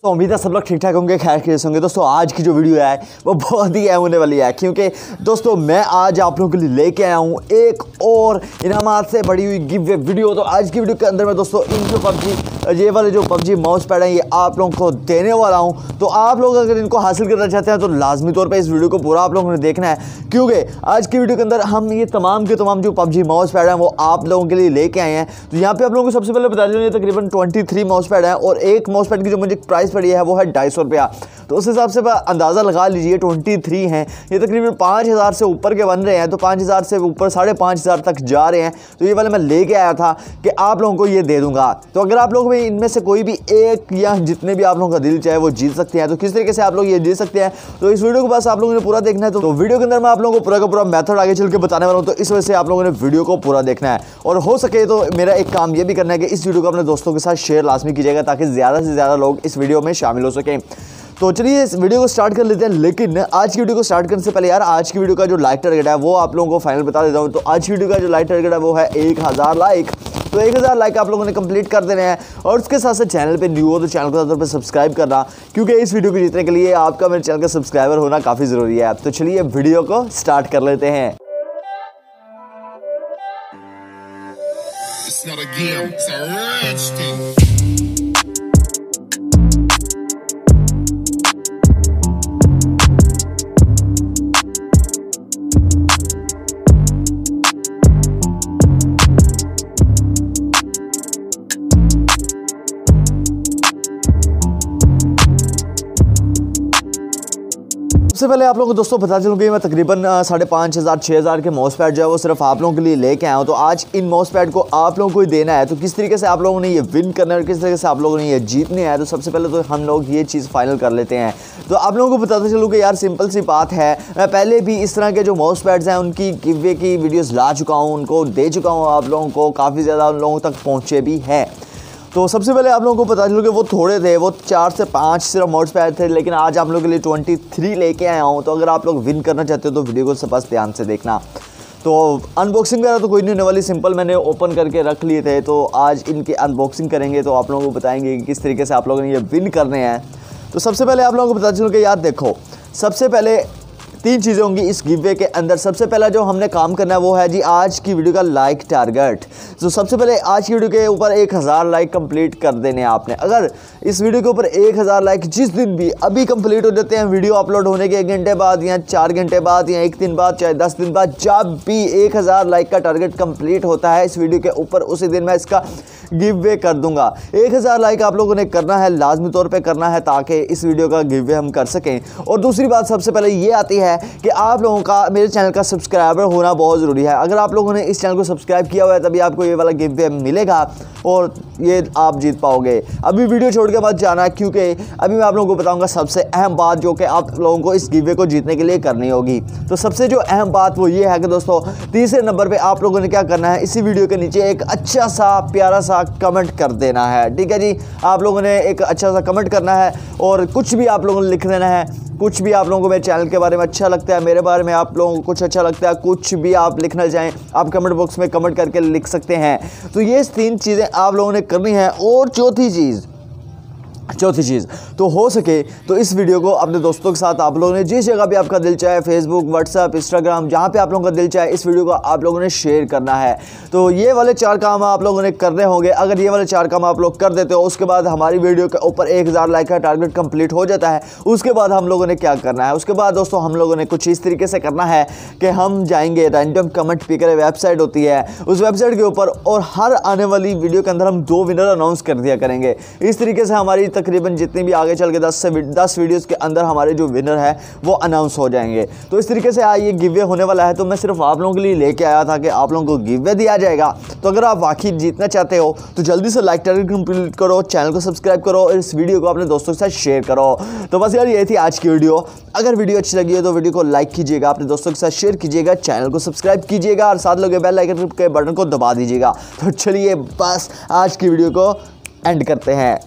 तो उम्मीद है सब लोग ठीक ठाक होंगे, खैर खैरियत होंगे। दोस्तों आज की जो वीडियो है वो बहुत ही अहम होने वाली है, क्योंकि दोस्तों मैं आज आप लोगों के लिए लेके आया हूँ एक और इनामात से बड़ी हुई गिव वे वीडियो। तो आज की वीडियो के अंदर मैं दोस्तों इन जो ये वाले जो PUBG माउस पैड हैं ये आप लोगों को देने वाला हूँ। तो आप लोग अगर इनको हासिल करना चाहते हैं तो लाजमी तौर पर इस वीडियो को पूरा आप लोगों ने देखना है, क्योंकि आज की वीडियो के अंदर हम ये तमाम के तमाम जो PUBG माउस पैड हैं वो आप लोगों के लिए लेके आए हैं। तो यहाँ पे आप लोगों को सबसे पहले बता दें, ये तकरीबन 23 माउस पैड है और एक माउस पैड की जो मुझे प्राइस पड़ी है वो है 250 रुपया। तो उस हिसाब से अंदाज़ा लगा लीजिए 23 हैं, ये तकरीबन 5000 से ऊपर के बन रहे हैं। तो 5000 से ऊपर 5500 तक जा रहे हैं। तो ये वाले मैं लेके आया था कि आप लोगों को ये दे दूंगा। तो अगर आप लोग भी इनमें से कोई भी एक या जितने भी आप लोगों का दिल चाहे वो जीत सकते हैं। तो किस तरीके से आप लोग ये जीत सकते हैं, तो इस वीडियो को बस आप लोगों ने पूरा देखना है। तो वीडियो के अंदर मैं आप लोगों को पूरा का पूरा मेथड आगे चल के बताने वाला हूँ। तो इस वजह से आप लोगों ने वीडियो को पूरा देखना है, और हो सके तो मेरा एक काम ये भी करना है कि इस वीडियो को अपने दोस्तों के साथ शेयर लाजमी कीजिएगा, ताकि ज़्यादा से ज़्यादा लोग इस वीडियो में शामिल हो सकें। तो चलिए इस वीडियो को स्टार्ट कर लेते हैं। लेकिन आज की वीडियो को स्टार्ट करने से पहले यार, आज की वीडियो का जो लाइक टारगेट है वो आप लोगों को फाइनल बता देता हूँ। तो आज की वीडियो का जो लाइक टारगेट है वो है 1000 लाइक। तो 1000 लाइक आप लोगों ने कंप्लीट कर देने हैं, और उसके साथ साथ चैनल पे न्यू हो तो चैनल को तौर पर सब्सक्राइब करना, क्योंकि इस वीडियो को जीतने के लिए आपका मेरे चैनल का सब्सक्राइबर होना काफ़ी ज़रूरी है। तो चलिए वीडियो को स्टार्ट कर लेते हैं। It's not a game, it's a rich thing. सबसे पहले आप लोगों को दोस्तों बता चलूँ कि मैं तकरीबन 5500-6000 के माउस पैड जो है वो सिर्फ आप लोगों के लिए लेके आया हूँ। तो आज इन माउस पैड को आप लोगों को ही देना है। तो किस तरीके से आप लोगों ने ये विन करना है और किस तरीके से आप लोगों ने ये जीतने हैं, तो सबसे पहले तो हम लोग ये चीज़ फाइनल कर लेते हैं। तो आप लोगों को बताते चलूँ कि यार सिंपल सी बात है, मैं पहले भी इस तरह के जो माउस पैड्स हैं उनकी गिव वे की वीडियोज़ ला चुका हूँ, उनको दे चुका हूँ आप लोगों को, काफ़ी ज़्यादा उन लोगों तक पहुँचे भी हैं। तो सबसे पहले आप लोगों को पता चलो कि वो थोड़े थे, वो 4 से 5 सिर्फ माउस पैड थे, लेकिन आज आप लोगों के लिए 23 लेके आया हूँ। तो अगर आप लोग विन करना चाहते हो तो वीडियो को बस ध्यान से देखना। तो अनबॉक्सिंग वगैरह तो कोई नहीं होने वाली, सिंपल मैंने ओपन करके रख लिए थे। तो आज इनकी अनबॉक्सिंग करेंगे, तो आप लोगों को बताएंगे कि किस तरीके से आप लोगों ने ये विन करने हैं। तो सबसे पहले आप लोगों को पता चलो कि यार देखो, सबसे पहले 3 चीज़ें होंगी इस गिव वे के अंदर। सबसे पहला जो हमने काम करना है वो है जी आज की वीडियो का लाइक टारगेट। तो सबसे पहले आज की वीडियो के ऊपर 1000 लाइक कंप्लीट कर देने हैं आपने। अगर इस वीडियो के ऊपर 1000 लाइक जिस दिन भी अभी कंप्लीट हो जाते हैं, वीडियो अपलोड होने के 1 घंटे बाद या 4 घंटे बाद या 1 दिन बाद चाहे 10 दिन बाद, जब भी 1000 लाइक का टारगेट कंप्लीट होता है इस वीडियो के ऊपर, उसी दिन मैं इसका गिव वे कर दूंगा। 1000 लाइक आप लोगों ने करना है, लाजमी तौर पे करना है, ताकि इस वीडियो का गिव वे हम कर सकें। और दूसरी बात सबसे पहले ये आती है कि आप लोगों का मेरे चैनल का सब्सक्राइबर होना बहुत ज़रूरी है। अगर आप लोगों ने इस चैनल को सब्सक्राइब किया हुआ है तभी आपको ये वाला गिव वे मिलेगा और ये आप जीत पाओगे। अभी वीडियो छोड़ के मत जाना, क्योंकि अभी मैं आप लोगों को बताऊंगा सबसे अहम बात जो कि आप लोगों को इस गिव वे को जीतने के लिए करनी होगी। तो सबसे जो अहम बात वो ये है कि दोस्तों तीसरे नंबर पे आप लोगों ने क्या करना है, इसी वीडियो के नीचे एक अच्छा सा प्यारा सा कमेंट कर देना है। ठीक है जी, आप लोगों ने एक अच्छा सा कमेंट करना है और कुछ भी आप लोगों ने लिख देना है। कुछ भी आप लोगों को मेरे चैनल के बारे में अच्छा लगता है, मेरे बारे में आप लोगों को कुछ अच्छा लगता है, कुछ भी आप लिखना चाहें आप कमेंट बॉक्स में कमेंट करके लिख सकते हैं। तो ये 3 चीज़ें आप लोगों ने करनी है। और चौथी चीज़ तो हो सके तो इस वीडियो को अपने दोस्तों के साथ आप लोगों ने जिस जगह भी आपका दिल चाहे, फेसबुक, व्हाट्सएप, इंस्टाग्राम, जहाँ पे आप लोगों का दिल चाहे, इस वीडियो को आप लोगों ने शेयर करना है। तो ये वाले 4 काम आप लोगों ने करने होंगे। अगर ये वाले 4 काम आप लोग कर देते हो, उसके बाद हमारी वीडियो के ऊपर 1000 लाइक का टारगेट कंप्लीट हो जाता है। उसके बाद हम लोगों ने क्या करना है, उसके बाद दोस्तों हम लोगों ने कुछ इस तरीके से करना है कि हम जाएंगे रैंडम कमेंट पिकर वेबसाइट होती है, उस वेबसाइट के ऊपर, और हर आने वाली वीडियो के अंदर हम 2 विनर अनाउंस कर दिया करेंगे। इस तरीके से हमारी तकरीबन जितनी भी आगे चल के 10 वीडियोस के अंदर हमारे जो विनर है वो अनाउंस हो जाएंगे। तो इस तरीके से ये गिव वे होने वाला है। तो मैं सिर्फ आप लोगों के लिए लेके आया था कि आप लोगों को गिव वे दिया जाएगा। तो अगर आप वाकई जीतना चाहते हो तो जल्दी से लाइक टारगेट कंप्लीट करो, चैनल को सब्सक्राइब करो और इस वीडियो को अपने दोस्तों के साथ शेयर करो। तो बस यार ये थी आज की वीडियो। अगर वीडियो अच्छी लगी है तो वीडियो को लाइक कीजिएगा, अपने दोस्तों के साथ शेयर कीजिएगा, चैनल को सब्सक्राइब कीजिएगा और साथ लगे बेल आइकन के बटन को दबा दीजिएगा। तो चलिए बस आज की वीडियो को एंड करते हैं।